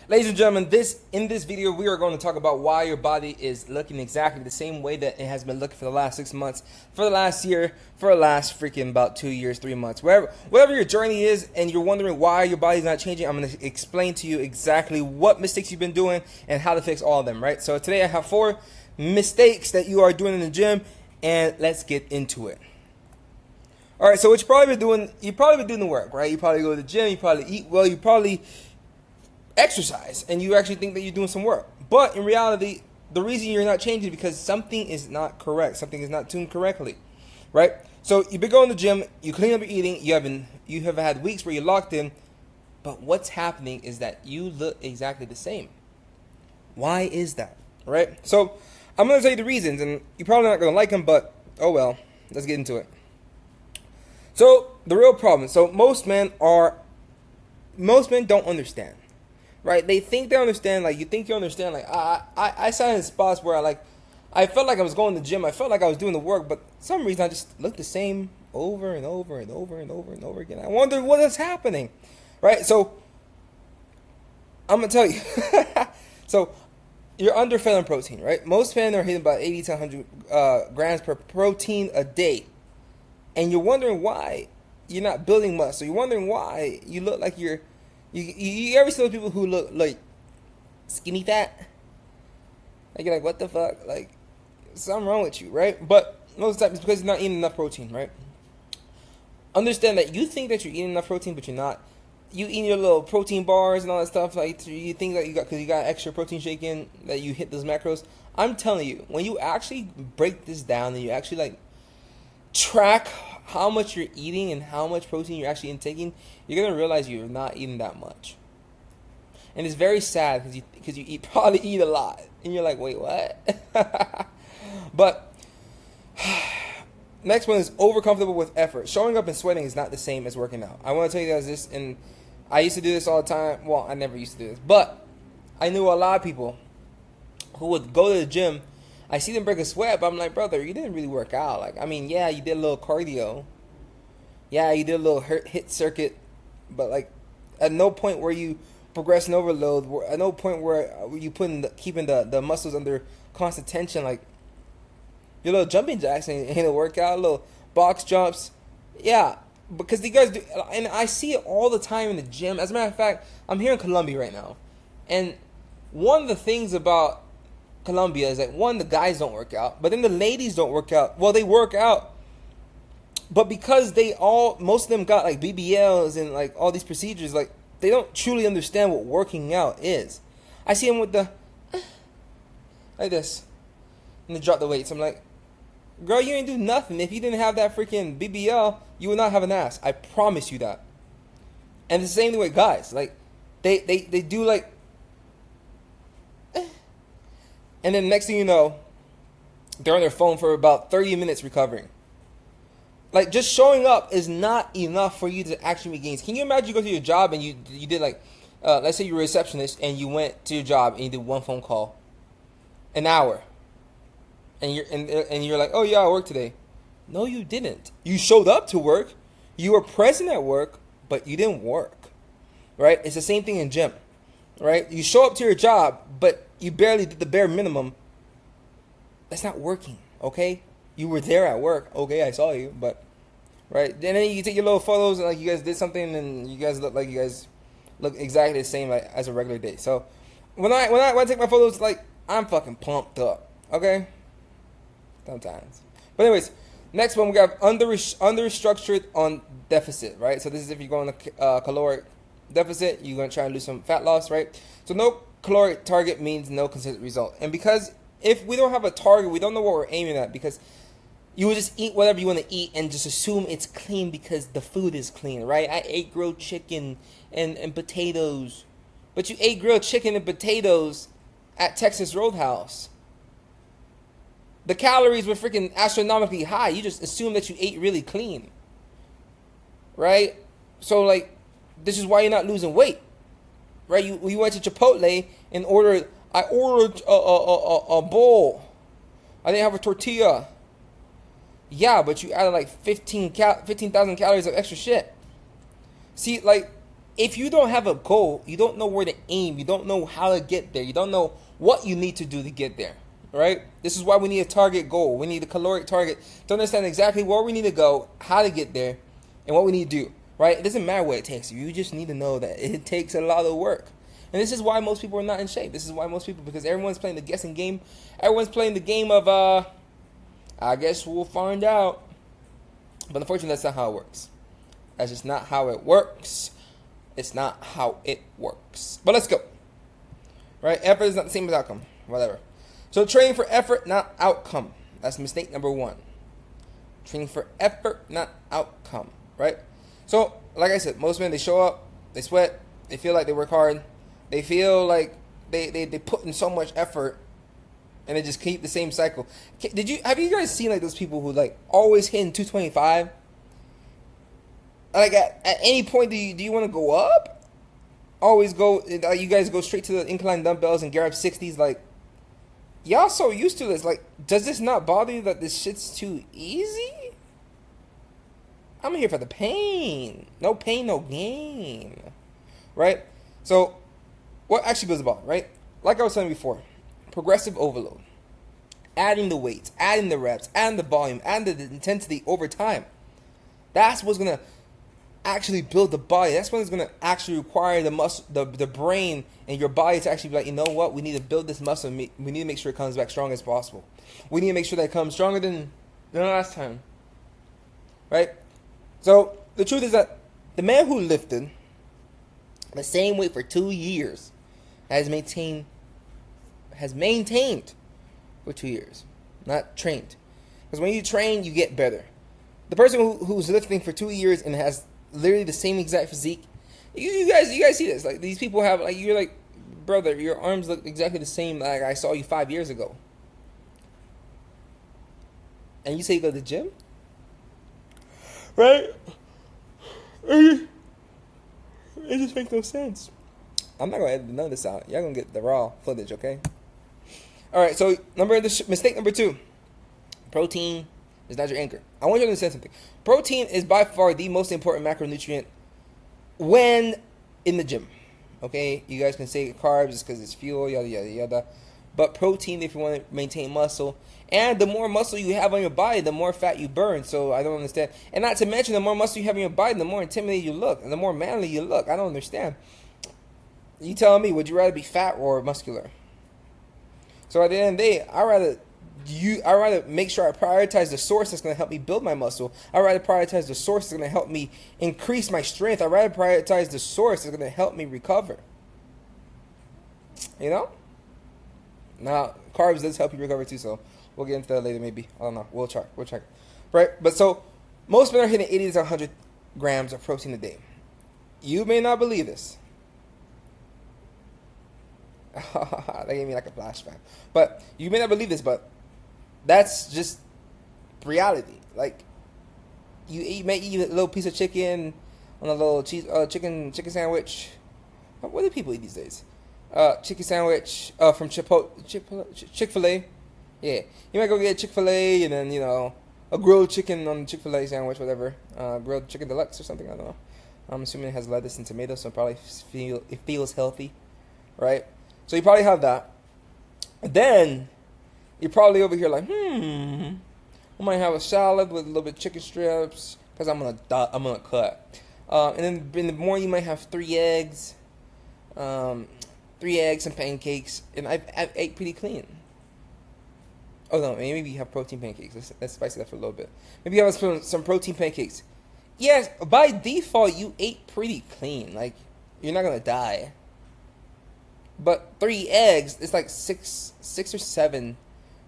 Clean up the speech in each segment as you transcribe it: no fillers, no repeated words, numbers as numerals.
Ladies and gentlemen, in this video we are going to talk about why your body is looking exactly the same way that it has been looking for the last 6 months, for the last year, for the last freaking about 2 years, 3 months, whatever your journey is, and you're wondering why your body's not changing. I'm going to explain to you exactly what mistakes you've been doing and how to fix all of them. Right. So today I have 4 mistakes that you are doing in the gym, and let's get into it. All right. So what you've probably been doing the work, right? You probably go to the gym, you probably eat well, you probably exercise, and you actually think that you're doing some work, but in reality the reason you're not changing is because something is not correct, something is not tuned correctly, right? So you've been going to the gym, you clean up your eating, you have had weeks where you're locked in, but what's happening is that you look exactly the same. Why is that? Right? So I'm going to tell you the reasons, and you're probably not going to like them, but oh well, let's get into it. So the real problem, so most men don't understand. Right? They think they understand, like you think you understand. Like I sat in spots where I felt like I was going to the gym. I felt like I was doing the work, but for some reason I just looked the same over and over and over and over and over again. I wonder what is happening. Right? So I'm gonna tell you. So you're underfed on protein, right? Most men are hitting about 80 to 100 grams per protein a day, and you're wondering why you're not building muscle. You're wondering why you look like you ever see those people who look like skinny fat? Like you're like, what the fuck? Like something wrong with you, right? But most of the time it's because you're not eating enough protein, right? Understand that you think that you're eating enough protein, but you're not. You eat your little protein bars and all that stuff. Like you think that because you got extra protein shake in, that you hit those macros. I'm telling you, when you actually break this down and you actually like track how much you're eating and how much protein you're actually intaking, you're gonna realize you're not eating that much. And it's very sad because you probably eat a lot, and you're like, wait, what? But next one is overcomfortable with effort. Showing up and sweating is not the same as working out. I want to tell you guys this, and I used to do this all the time. Well, I never used to do this, but I knew a lot of people who would go to the gym. I see them break a sweat, but I'm like, brother, you didn't really work out. Like, I mean, yeah, you did a little cardio. Yeah, you did a little hit circuit, but like, at no point were you progressing overload. At no point were you keeping the muscles under constant tension. Like, your little jumping jacks ain't a workout. Little box jumps, yeah, because you guys do, and I see it all the time in the gym. As a matter of fact, I'm here in Colombia right now, and one of the things about Colombia is that one, the guys don't work out, but then the ladies don't work out. Well, they work out, but because most of them got like BBLs and like all these procedures, like they don't truly understand what working out is. I see them with the like this, and they drop the weights. I'm like, girl, you ain't do nothing. If you didn't have that freaking BBL, you would not have an ass. I promise you that. And it's the same way with guys. Like they do like. And then next thing you know, they're on their phone for about 30 minutes recovering. Like, just showing up is not enough for you to actually make gains. Can you imagine you go to your job and you did like, let's say you're a receptionist and you went to your job and you did one phone call, an hour, and you're like, oh yeah, I worked today. No, you didn't. You showed up to work, you were present at work, but you didn't work, right? It's the same thing in gym, right? You show up to your job, but you barely did the bare minimum. That's not working, okay? You were there at work, okay? I saw you, but right. And then you take your little photos and like you guys did something, and you guys look exactly the same like, as a regular day. So when I take my photos, like I'm fucking pumped up, okay? Sometimes, but anyways, next one we got understructured on deficit, right? So this is if you're going to caloric deficit, you're gonna try and lose some fat loss, right? So no caloric target means no consistent result. And because if we don't have a target, we don't know what we're aiming at, because you would just eat whatever you want to eat and just assume it's clean because the food is clean, right? I ate grilled chicken and potatoes, but you ate grilled chicken and potatoes at Texas Roadhouse. The calories were freaking astronomically high. You just assume that you ate really clean, right? So like, this is why you're not losing weight. Right, you went to Chipotle and ordered a bowl. I didn't have a tortilla. Yeah, but you added like 15,000 calories of extra shit. See, like, if you don't have a goal, you don't know where to aim, you don't know how to get there, you don't know what you need to do to get there, right? This is why we need a target goal. We need a caloric target to understand exactly where we need to go, how to get there, and what we need to do, right? It doesn't matter what it takes. You just need to know that it takes a lot of work. And this is why most people are not in shape. This is why most people, because everyone's playing the guessing game. Everyone's playing the game of, I guess we'll find out. But unfortunately, that's not how it works. That's just not how it works. It's not how it works. But let's go. Right? Effort is not the same as outcome. Whatever. So training for effort, not outcome. That's mistake number 1. Training for effort, not outcome. Right? So, like I said, most men, they show up, they sweat, they feel like they work hard, they feel like they put in so much effort, and they just keep the same cycle. Have you guys seen like those people who like always hitting 225? Like at any point, do you want to go up? Always go. You guys go straight to the incline dumbbells and grab 60s. Like, y'all so used to this. Like, does this not bother you that this shit's too easy? I'm here for the pain. No pain, no gain. Right? So, what actually goes about, right? Like I was saying before, progressive overload. Adding the weights, adding the reps, adding the volume, adding the intensity over time. That's what's going to actually build the body. That's when it's going to actually require the muscle, the brain and your body to actually be like, you know what, we need to build this muscle. We need to make sure it comes back strong as possible. We need to make sure that it comes stronger than last time. Right? So the truth is that the man who lifted the same weight for 2 years has maintained for 2 years, not trained. Because when you train, you get better. The person who's lifting for 2 years and has literally the same exact physique, you guys see this. Like, these people have, like, you're like, brother, your arms look exactly the same like I saw you 5 years ago. And you say you go to the gym? Right? It just makes no sense. I'm not going to edit none of this out. Y'all going to get the raw footage, okay? Alright, so mistake number 2. Protein is not your anchor. I want you to understand something. Protein is by far the most important macronutrient when in the gym. Okay? You guys can say carbs is because it's fuel, yada, yada, yada. But protein, if you want to maintain muscle. And the more muscle you have on your body, the more fat you burn. So I don't understand. And not to mention, the more muscle you have in your body, the more intimidating you look. And the more manly you look. I don't understand. You telling me, would you rather be fat or muscular? So at the end of the day, I'd rather make sure I prioritize the source that's going to help me build my muscle. I'd rather prioritize the source that's going to help me increase my strength. I'd rather prioritize the source that's going to help me recover. You know? Now, carbs does help you recover too, so we'll get into that later maybe. I don't know. We'll check. Right? But so, most men are hitting 80 to 100 grams of protein a day. You may not believe this. That gave me like a flashback. But you may not believe this, but that's just reality. Like, you may eat a little piece of chicken on a little chicken sandwich. What do people eat these days? Chicken sandwich from Chick-fil-A. Yeah, you might go get Chick-fil-A and then, you know, a grilled chicken on the Chick-fil-A sandwich, whatever. Grilled chicken deluxe or something, I don't know. I'm assuming it has lettuce and tomatoes, so it feels healthy, right? So you probably have that. Then you're probably over here like, I might have a salad with a little bit of chicken strips because I'm gonna cut. And then in the morning you might have 3 eggs, some pancakes, and I've ate pretty clean. Oh no, maybe you have protein pancakes. Let's spice it up for a little bit. Maybe you have some protein pancakes. Yes, by default you ate pretty clean. Like, you're not gonna die. But 3 eggs, it's like 6 or 7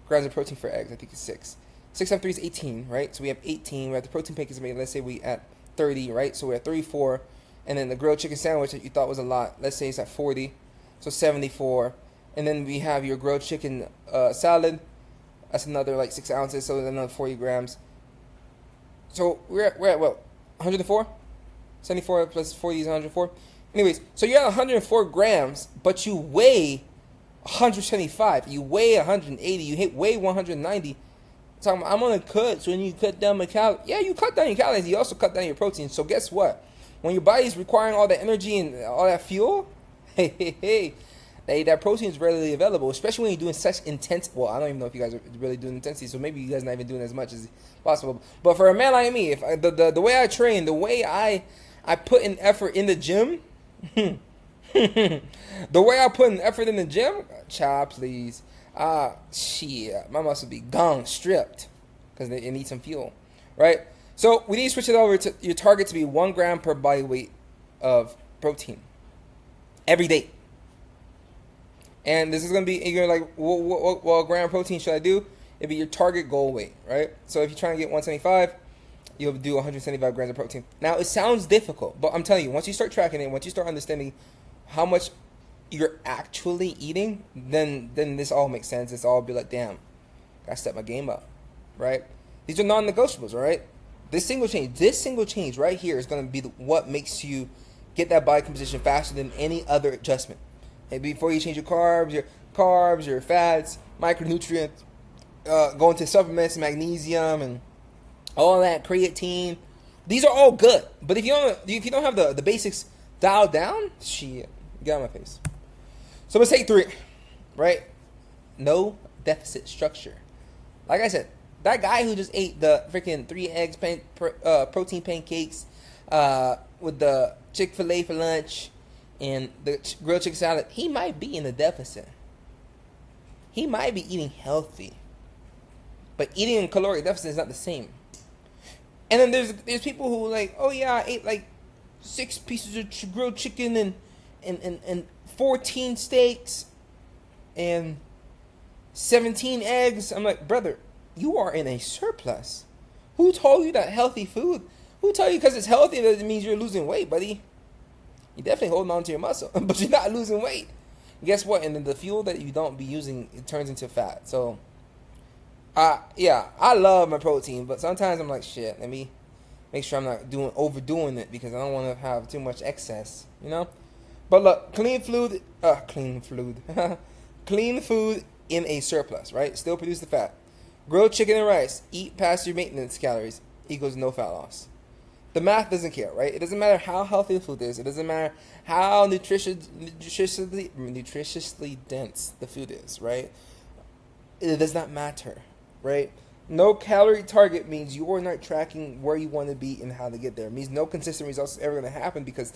grams of protein for eggs. I think it's 6. 6 times 3 is 18, right? So we have 18. We have the protein pancakes made. Let's say we at 30, right? So we're at 34. And then the grilled chicken sandwich that you thought was a lot, let's say it's at 40. So 74. And then we have your grilled chicken salad. That's another like 6 ounces. So another 40 grams. So we're at what? 104? 74 plus 40 is 104. Anyways, so you're at 104 grams, but you weigh 175. You weigh 180. You weigh 190. So I'm on a cut. So when you cut down my calories, yeah, you cut down your calories. You also cut down your protein. So guess what? when your body's requiring all that energy and all that fuel, that protein is readily available, especially when you're doing such intense. Well, I don't even know if you guys are really doing intensity, so maybe you guys not even doing as much as possible. But for a man like me, if the way I train, the way I put in effort in the gym, the way I put in effort in the gym, child, please, shit, my muscle be gone, stripped, because it needs some fuel, right? So we need to switch it over to your target to be 1 gram per body weight of protein every day. And this is going to be, you're like, what gram of protein should I do? It'd be your target goal weight, right? So if you're trying to get 175, you'll do 175 grams of protein. Now, it sounds difficult, but I'm telling you, once you start tracking it, once you start understanding how much you're actually eating, then this all makes sense. It's all be like, damn, gotta step my game up, right? These are non-negotiables, all right? This single change right here is going to be what makes you get that body composition faster than any other adjustment. And before you change your carbs, your fats, micronutrients, going to supplements, magnesium, and all that, creatine, these are all good. But if you don't have the basics dialed down, shit, get out of my face. So mistake 3, right? No deficit structure. Like I said, that guy who just ate the freaking 3 eggs, protein pancakes, with the Chick-fil-A for lunch, and the grilled chicken salad, he might be in a deficit. He might be eating healthy, but eating in caloric deficit is not the same. And then there's people who like, oh yeah, I ate like 6 pieces of grilled chicken and 14 steaks and 17 eggs. I'm like, brother, you are in a surplus. Who told you that healthy food? Who told you because it's healthy that it means you're losing weight, buddy? You're definitely holding on to your muscle, but you're not losing weight. Guess what? And then the fuel that you don't be using, it turns into fat. So, yeah, I love my protein, but sometimes I'm like, shit, let me make sure I'm not overdoing it because I don't want to have too much excess, you know? But look, clean food in a surplus, right? Still produce the fat. Grilled chicken and rice, eat past your maintenance calories, equals no fat loss. The math doesn't care, right? It doesn't matter how healthy the food is. It doesn't matter how nutritiously dense the food is, right? It does not matter, right? No calorie target means you are not tracking where you want to be and how to get there. It means no consistent results is ever going to happen because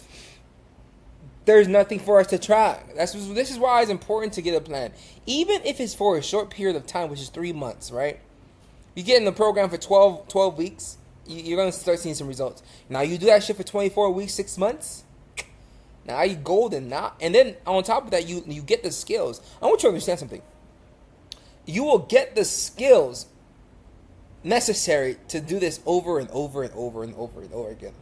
there's nothing for us to track. This is why it's important to get a plan. Even if it's for a short period of time, which is 3 months, right? You get in the program for 12 weeks, you're going to start seeing some results. Now, you do that shit for 24 weeks, 6 months, now you're golden. Now, and then on top of that, you get the skills. I want you to understand something. You will get the skills necessary to do this over and over and over and over and over again.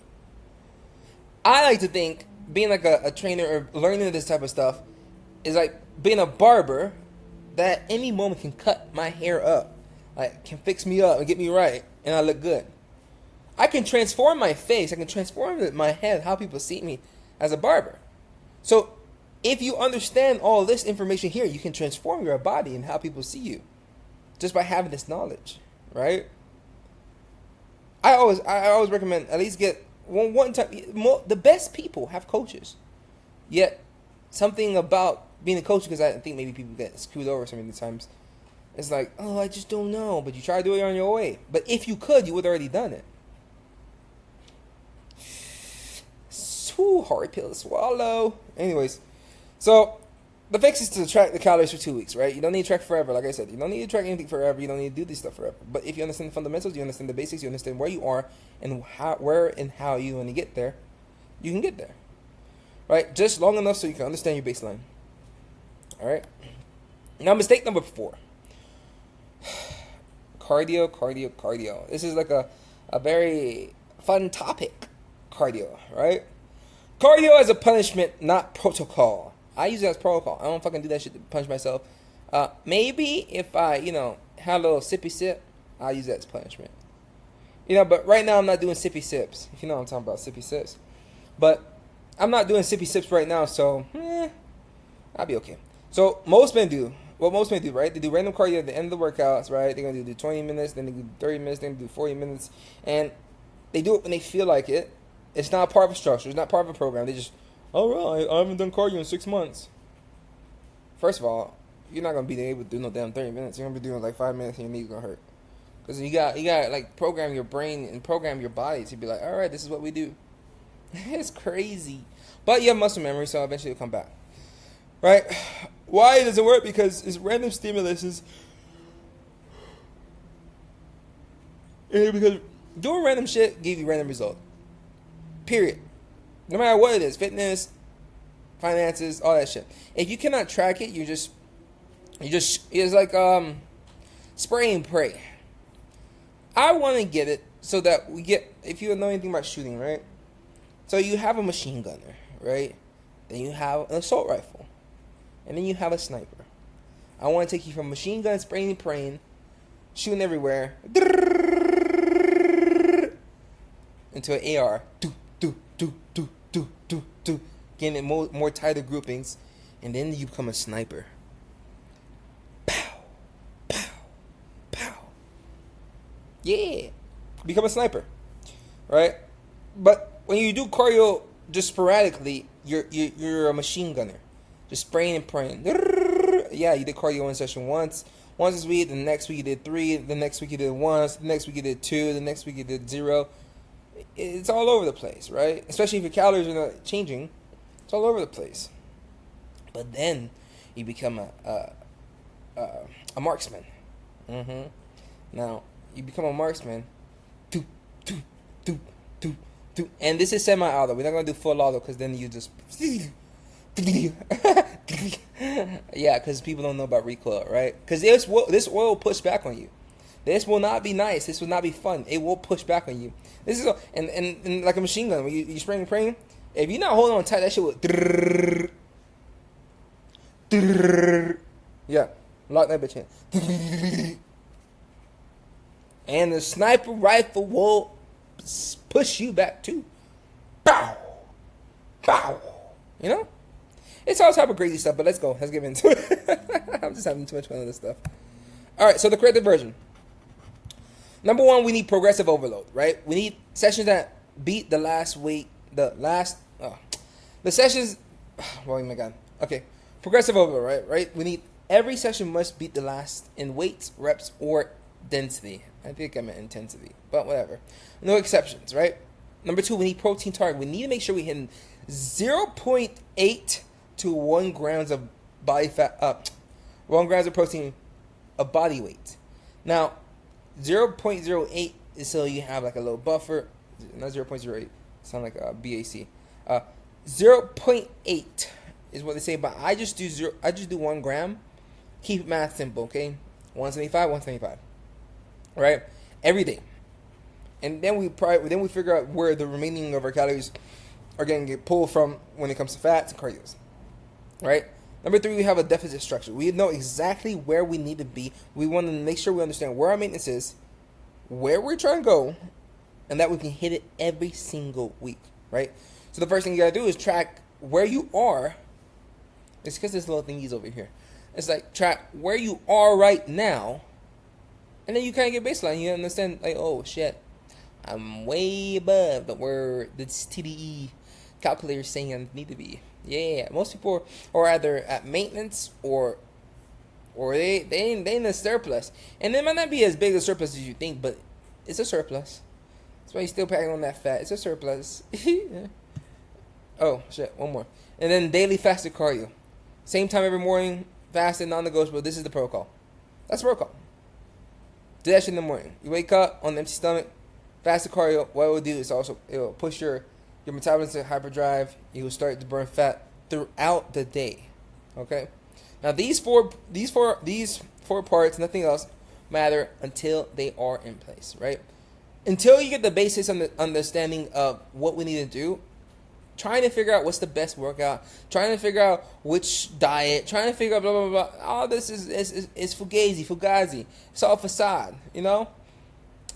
I like to think being like a trainer or learning this type of stuff is like being a barber that any moment can cut my hair up, like can fix me up and get me right, and I look good. I can transform my face, I can transform my head, how people see me as a barber. So if you understand all this information here, you can transform your body and how people see you just by having this knowledge, right? I always recommend at least get one time. The best people have coaches. Yet something about being a coach, because I think maybe people get screwed over so many times. It's like, oh, I just don't know. But you try to do it on your way. But if you could, you would have already done it. So hard pill to swallow. Anyways, so the fix is to track the calories for 2 weeks, right? You don't need to track forever. Like I said, you don't need to track anything forever. You don't need to do this stuff forever. But if you understand the fundamentals, you understand the basics, you understand where you are and where and how you want to get there, you can get there, right? Just long enough so you can understand your baseline. All right. Now, mistake number 4. Cardio. This is like a very fun topic. Cardio, right? Cardio as a punishment, not protocol. I use it as protocol. I don't fucking do that shit to punish myself. Maybe if I, had a little sippy sip, I'll use that as punishment. But right now I'm not doing sippy sips. If you know what I'm talking about, sippy sips. But I'm not doing sippy sips right now, so I'll be okay. So most men do. What most men do, right? They do random cardio at the end of the workouts, right? They're going to do 20 minutes, then they do 30 minutes, then they do 40 minutes. And they do it when they feel like it. It's not part of a structure. It's not part of a program. They just, oh, right, I haven't done cardio in 6 months. First of all, you're not gonna be able to do no damn 30 minutes. You're gonna be doing like 5 minutes, and your knee's gonna hurt. Because you got like program your brain and program your body to be like, all right, this is what we do. It's crazy, but you have muscle memory, so eventually it'll come back. Right? Why it doesn't work? Because it's random stimuluses. And because doing random shit give you random result. Period. No matter what it is, fitness, finances, all that shit. If you cannot track it, it's like spray and pray. I want to get it so that we get, if you know anything about shooting, right? So you have a machine gunner, right? Then you have an assault rifle. And then you have a sniper. I want to take you from machine gun, spraying and praying, shooting everywhere, into an AR. Getting it more tighter groupings. And then you become a sniper. Pow. Pow. Pow. Yeah. Become a sniper. Right? But when you do cardio just sporadically, you're a machine gunner. Just spraying and praying. Yeah, you did cardio in session once this week, the next week you did 3, the next week you did 1, the next week you did 2, the next week you did 0. It's all over the place, right? Especially if your calories are not changing. It's all over the place. But then you become a marksman. Now, you become a marksman. And this is semi-auto. We're not going to do full auto because then you just... Yeah, because people don't know about recoil, right? Because this will push back on you. This will not be nice. This will not be fun. It will push back on you. This is and like a machine gun. When you spraying and praying, if you're not holding on tight, that shit will. Yeah, lock that bitch in. And the sniper rifle will push you back too. Bow, bow. You know, it's all type of crazy stuff. But let's go. Let's get into it. I'm just having too much fun with this stuff. All right, so the corrected version. Number 1, we need progressive overload, right? We need sessions that beat the last weight, the sessions, oh my God. Okay, progressive overload, right? We need, every session must beat the last in weights, reps, or density. I think I meant intensity, but whatever. No exceptions, right? Number 2, we need protein target. We need to make sure we hit 0.8 to 1 grams of body fat, 1 grams of protein of body weight. Now, 0.08 is so you have like a little buffer. Not 0.08. Sound like a BAC. 0.8 is what they say, but I just do 1 gram. Keep math simple, okay? 175. Right? Every day. And then we figure out where the remaining of our calories are going to get pulled from when it comes to fats and cardios. Right? Number 3, we have a deficit structure. We know exactly where we need to be. We want to make sure we understand where our maintenance is, where we're trying to go, and that we can hit it every single week, right? So the first thing you got to do is track where you are. It's because this little thingy's over here. It's like track where you are right now, and then you kind of get baseline. You understand, like, oh, shit, I'm way above where this TDE calculator is saying I need to be. Yeah, most people are either at maintenance or they in a surplus, and it might not be as big a surplus as you think, but it's a surplus. That's why you're still packing on that fat. It's a surplus. Oh shit, one more, and then daily fasted cardio, same time every morning, fasted, non-negotiable. This is the protocol. That's the protocol. Do that shit in the morning. You wake up on an empty stomach, fasted cardio. What it will do is also it will push your metabolism to hyperdrive. You will start to burn fat throughout the day. Okay. Now these four parts, nothing else matter until they are in place, right? Until you get the basics on the understanding of what we need to do, trying to figure out what's the best workout, trying to figure out which diet, trying to figure out blah blah blah. All this is fugazi. It's all facade, you know.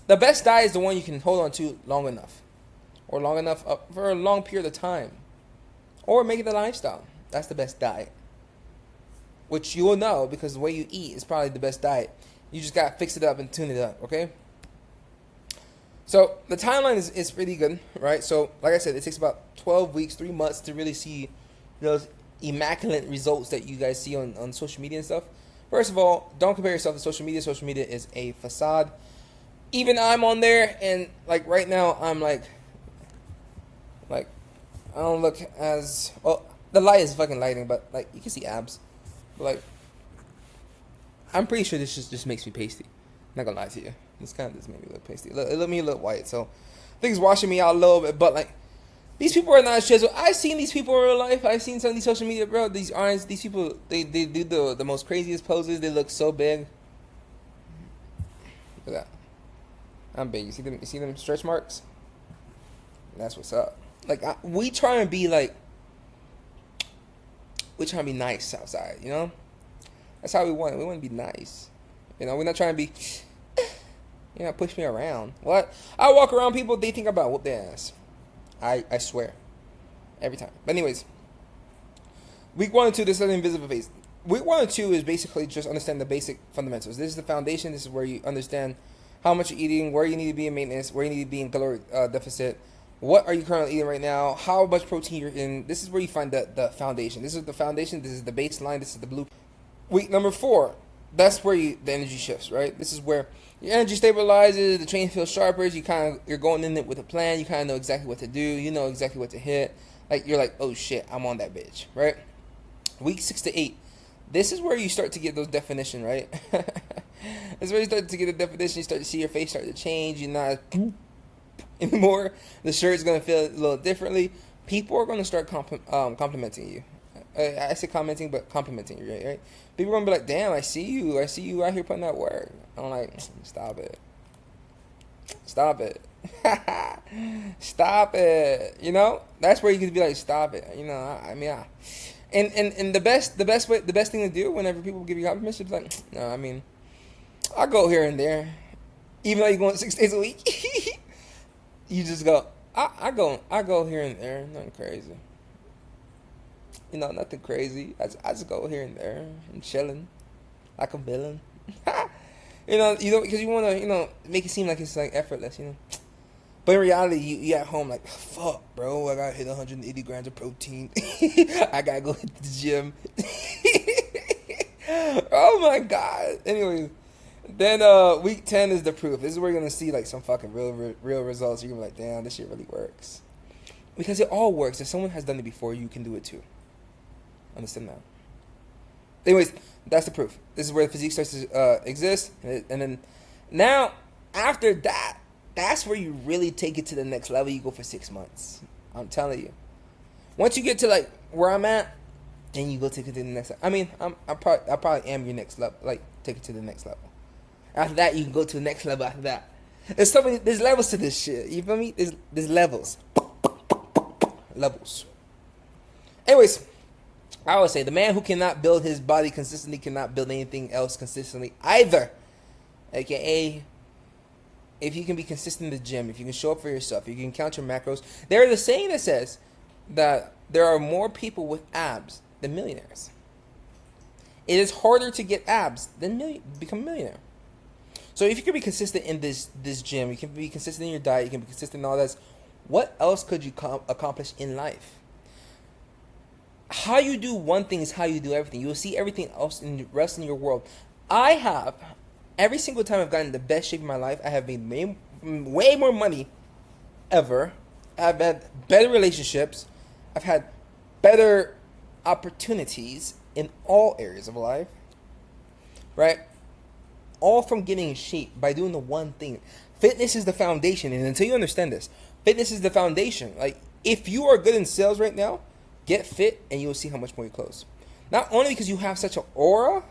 The best diet is the one you can hold on to long enough. Or long enough for a long period of time. Or make it a lifestyle. That's the best diet. Which you will know because the way you eat is probably the best diet. You just got to fix it up and tune it up, okay? So the timeline is pretty good, right? So like I said, it takes about 12 weeks, 3 months to really see those immaculate results that you guys see on social media and stuff. First of all, don't compare yourself to social media. Social media is a facade. Even I'm on there, and like right now, I'm like I don't look as well. The light is fucking lighting, but like you can see abs. But, like I'm pretty sure this just makes me pasty. Not gonna lie to you. This kind of just made me look pasty. It let me look white, so I think it's washing me out a little bit. But like these people are not chiseled. I've seen these people in real life. I've seen some of these social media, bro. These aren't these people. They do the most craziest poses. They look so big. Look at that. I'm big. You see them? You see them stretch marks? That's what's up. Like we try and be like, we try and be nice outside. You know, that's how we want it. We want to be nice. You know, we're not trying to be. You know, push me around. What? I walk around people. They think about whoop their ass. I swear, every time. But anyways, week 1 and 2. This is an invisible phase. Week 1 and 2 is basically just understand the basic fundamentals. This is the foundation. This is where you understand how much you're eating, where you need to be in maintenance, where you need to be in caloric deficit. What are you currently eating right now? How much protein you're in. This is where you find the foundation. This is the foundation. This is the baseline. This is the blue. Week number 4. That's where the energy shifts, right? This is where your energy stabilizes. The training feels sharper. You're going in it with a plan. You kind of know exactly what to do. You know exactly what to hit. Like you're like, oh shit, I'm on that bitch, right? Week 6 to 8. This is where you start to get those definition, right? This is where you start to get the definition. You start to see your face start to change. You're not anymore. The shirt's gonna feel a little differently. People are gonna start complimenting you. I say commenting, but complimenting you, right? People are gonna be like, "Damn, I see you out here putting that work." I'm like, "Stop it, stop it, stop it." You know, that's where you can be like, "Stop it." You know, and the best thing to do whenever people give you compliments is like, "No, I mean, I go here and there, even though you're going 6 days a week." You just go, I go here and there, nothing crazy. You know, nothing crazy. I just go here and there and chilling like a villain. You know, because you want to, make it seem like it's like effortless, But in reality, you at home like, fuck, bro, I gotta hit 180 grams of protein. I gotta go hit the gym. Oh my god. Anyways, then week 10 is the proof. This is where you're gonna see like some fucking real results. You're gonna be like, damn, this shit really works. Because it all works. If someone has done it before, you can do it too. Understand that? Anyways, that's the proof. This is where the physique starts to exist. And then now, after that, that's where you really take it to the next level. You go for 6 months. I'm telling you. Once you get to like where I'm at, then you go take it to the next level. I mean, I probably am your next level. Like, take it to the next level. After that, you can go to the next level after that. There's levels to this shit. You feel me? There's levels. Levels. Anyways, I always say the man who cannot build his body consistently cannot build anything else consistently either. AKA, if you can be consistent in the gym, if you can show up for yourself, if you can count your macros. There's a saying that says that there are more people with abs than millionaires. It is harder to get abs than become a millionaire. So if you can be consistent in this gym, you can be consistent in your diet, you can be consistent in all that. What else could you accomplish in life? How you do one thing is how you do everything. You will see everything else in the rest in your world. I have, every single time I've gotten the best shape of my life, I have made way more money ever. I've had better relationships. I've had better opportunities in all areas of life. Right? All from getting in shape by doing the one thing. Fitness is the foundation. And until you understand this, fitness is the foundation. Like, if you are good in sales right now, get fit and you will see how much more you close. Not only because you have such an aura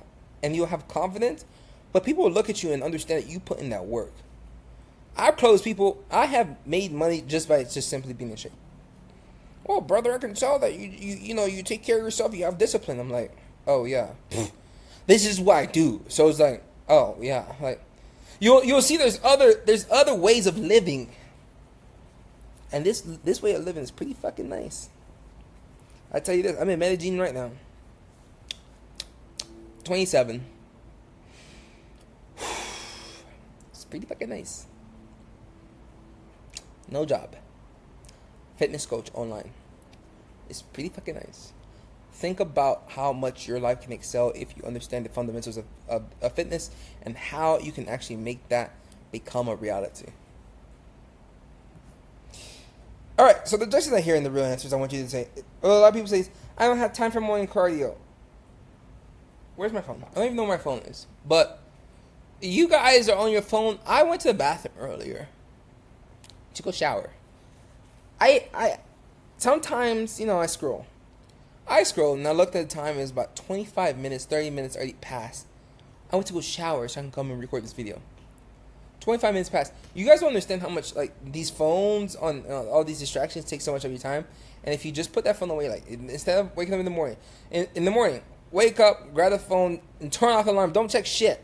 and you'll have confidence, but people will look at you and understand that you put in that work. I close people. I have made money just by just simply being in shape. Oh, brother, I can tell that you take care of yourself. You have discipline. I'm like, oh yeah, this is what I do. So it's like, oh yeah, like you'll see there's other ways of living, and this way of living is pretty fucking nice. I tell you this, I'm in Medellin right now. 27. It's pretty fucking nice. No job. Fitness coach online. It's pretty fucking nice. Think about how much your life can excel if you understand the fundamentals of fitness and how you can actually make that become a reality. Alright, so the questions I hear in the real answers I want you to say. A lot of people say, I don't have time for morning cardio. Where's my phone? I don't even know where my phone is. But you guys are on your phone. I went to the bathroom earlier to go shower. I sometimes, I scroll. And I looked at the time. It was about 25 minutes, 30 minutes already passed. I went to go shower so I can come and record this video. 25 minutes passed. You guys don't understand how much these phones on all these distractions take so much of your time. And if you just put that phone away, instead of waking up in the morning, in the morning, wake up, grab the phone, and turn off the alarm. Don't check shit.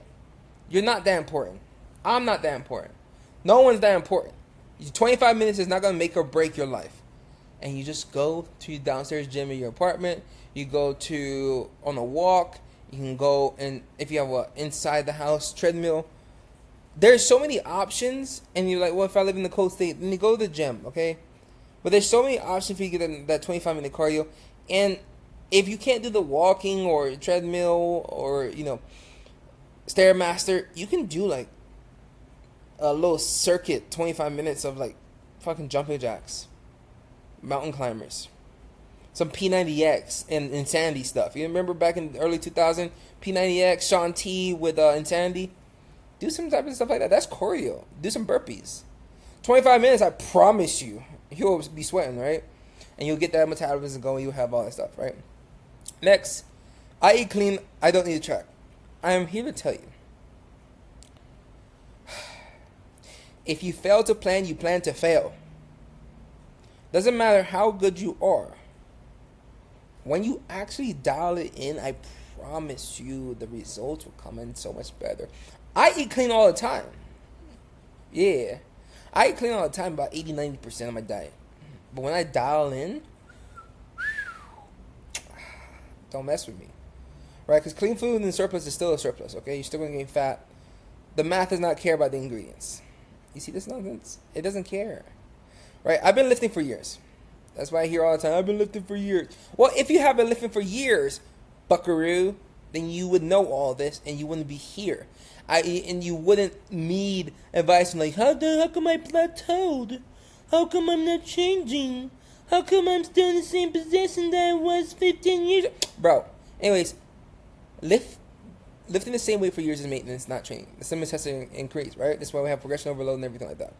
You're not that important. I'm not that important. No one's that important. 25 minutes is not going to make or break your life. And you just go to your downstairs gym in your apartment. You go on a walk. You can go, and if you have a inside the house treadmill, there's so many options. And you're like, well, if I live in the cold state, then you go to the gym, okay? But there's so many options for you to get that 25-minute cardio. And if you can't do the walking or treadmill or, Stairmaster, you can do a little circuit, 25 minutes of fucking jumping jacks, mountain climbers, some P90X and Insanity stuff. You remember back in the early 2000s, P90X, Sean T with Insanity? Do some type of stuff like that. That's cardio. Do some burpees. 25 minutes, I promise you, you'll be sweating, right? And you'll get that metabolism going. You'll have all that stuff, right? Next, I eat clean. I don't need to track. I am here to tell you. If you fail to plan, you plan to fail. Doesn't matter how good you are. When you actually dial it in, I promise you the results will come in so much better. I eat clean all the time. Yeah. I eat clean all the time, about 80-90% of my diet. But when I dial in, don't mess with me. Right? Because clean food and surplus is still a surplus, okay? You're still going to gain fat. The math does not care about the ingredients. You see this nonsense? It doesn't care. Right? I've been lifting for years. That's why I hear all the time, I've been lifting for years. Well, if you have been lifting for years, buckaroo, then you would know all this and you wouldn't be here. And you wouldn't need advice from how come I plateaued? How come I'm not changing? How come I'm still in the same position that I was 15 years ago? Bro, anyways, lifting the same weight for years is maintenance, not training. The stimulus has to increase, right? That's why we have progression overload and everything like that.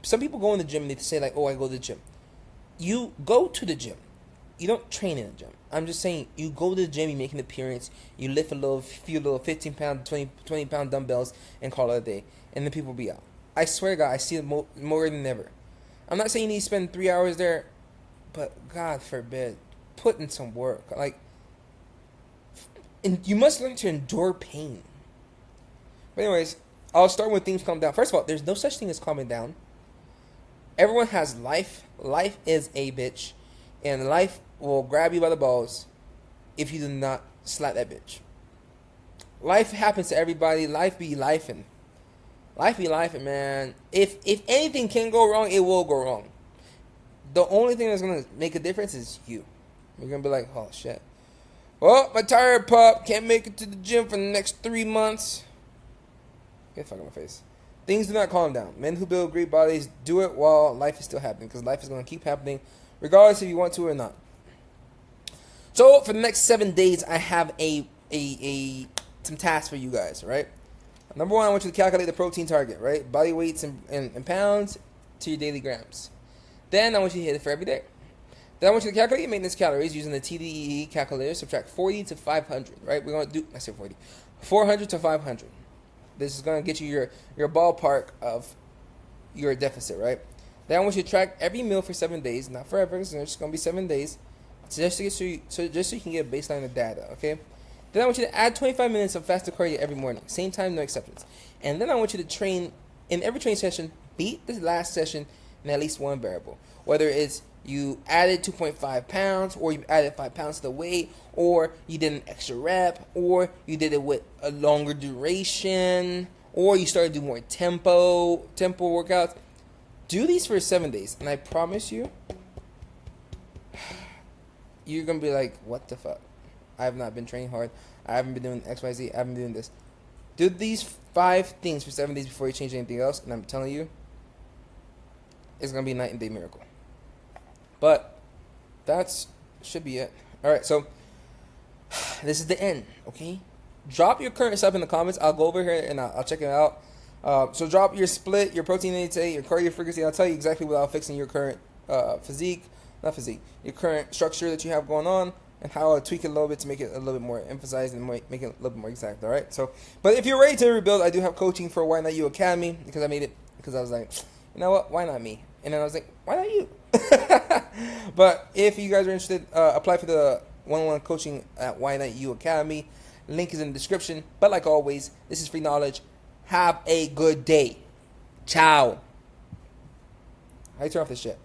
Some people go in the gym and they say I go to the gym. You go to the gym. You don't train in the gym. I'm just saying, you go to the gym, you make an appearance, you lift a few little 15-pound, 20-pound dumbbells and call it a day. And then people be out. I swear to God, I see it more than ever. I'm not saying you need to spend 3 hours there, but God forbid, put in some work. And you must learn to endure pain. But anyways, I'll start when things calm down. First of all, there's no such thing as calming down. Everyone has life. Life is a bitch. And life will grab you by the balls if you do not slap that bitch. Life happens to everybody. Life be lifing. Life be lifing, man. If anything can go wrong, it will go wrong. The only thing that's going to make a difference is you. You're going to be like, oh, shit. Well, my tire popped. Can't make it to the gym for the next 3 months. Get the fuck out of my face. Things do not calm down. Men who build great bodies do it while life is still happening, because life is going to keep happening regardless if you want to or not. So for the next 7 days, I have some tasks for you guys, right? Number one, I want you to calculate the protein target, right? Body weights in pounds to your daily grams. Then I want you to hit it for every day. Then I want you to calculate your maintenance calories using the TDEE calculator. Subtract 40 to 500, right? We're going to do, I said 40, 400 to 500. This is going to get you your ballpark of your deficit, right? Then I want you to track every meal for 7 days, not forever. It's just going to be 7 days, just so you can get a baseline of data, okay? Then I want you to add 25 minutes of fasted cardio every morning, same time, no exceptions. And then I want you to train in every training session, beat the last session in at least one variable, whether it's you added 2.5 pounds, or you added 5 pounds to the weight, or you did an extra rep, or you did it with a longer duration, or you started to do more tempo workouts. Do these for 7 days, and I promise you, you're gonna be like, "What the fuck? I have not been training hard. I haven't been doing X, Y, Z. I haven't been doing this." Do these 5 things for 7 days before you change anything else, and I'm telling you, it's gonna be a night and day miracle. But that's should be it. All right, so this is the end. Okay, drop your current stuff in the comments. I'll go over here and I'll check it out. So drop your split, your protein intake, your cardio frequency. I'll tell you exactly without fixing your current your current structure that you have going on, and how I'll tweak it a little bit to make it a little bit more emphasized and make it a little bit more exact. All right. So, but if you're ready to rebuild, I do have coaching for Why Not You Academy, because I made it because I was like, you know what, why not me? And then I was like, why not you? But if you guys are interested, apply for the one-on-one coaching at Why Not You Academy. Link is in the description. But like always, this is free knowledge. Have a good day. Ciao. How you turn off this shit?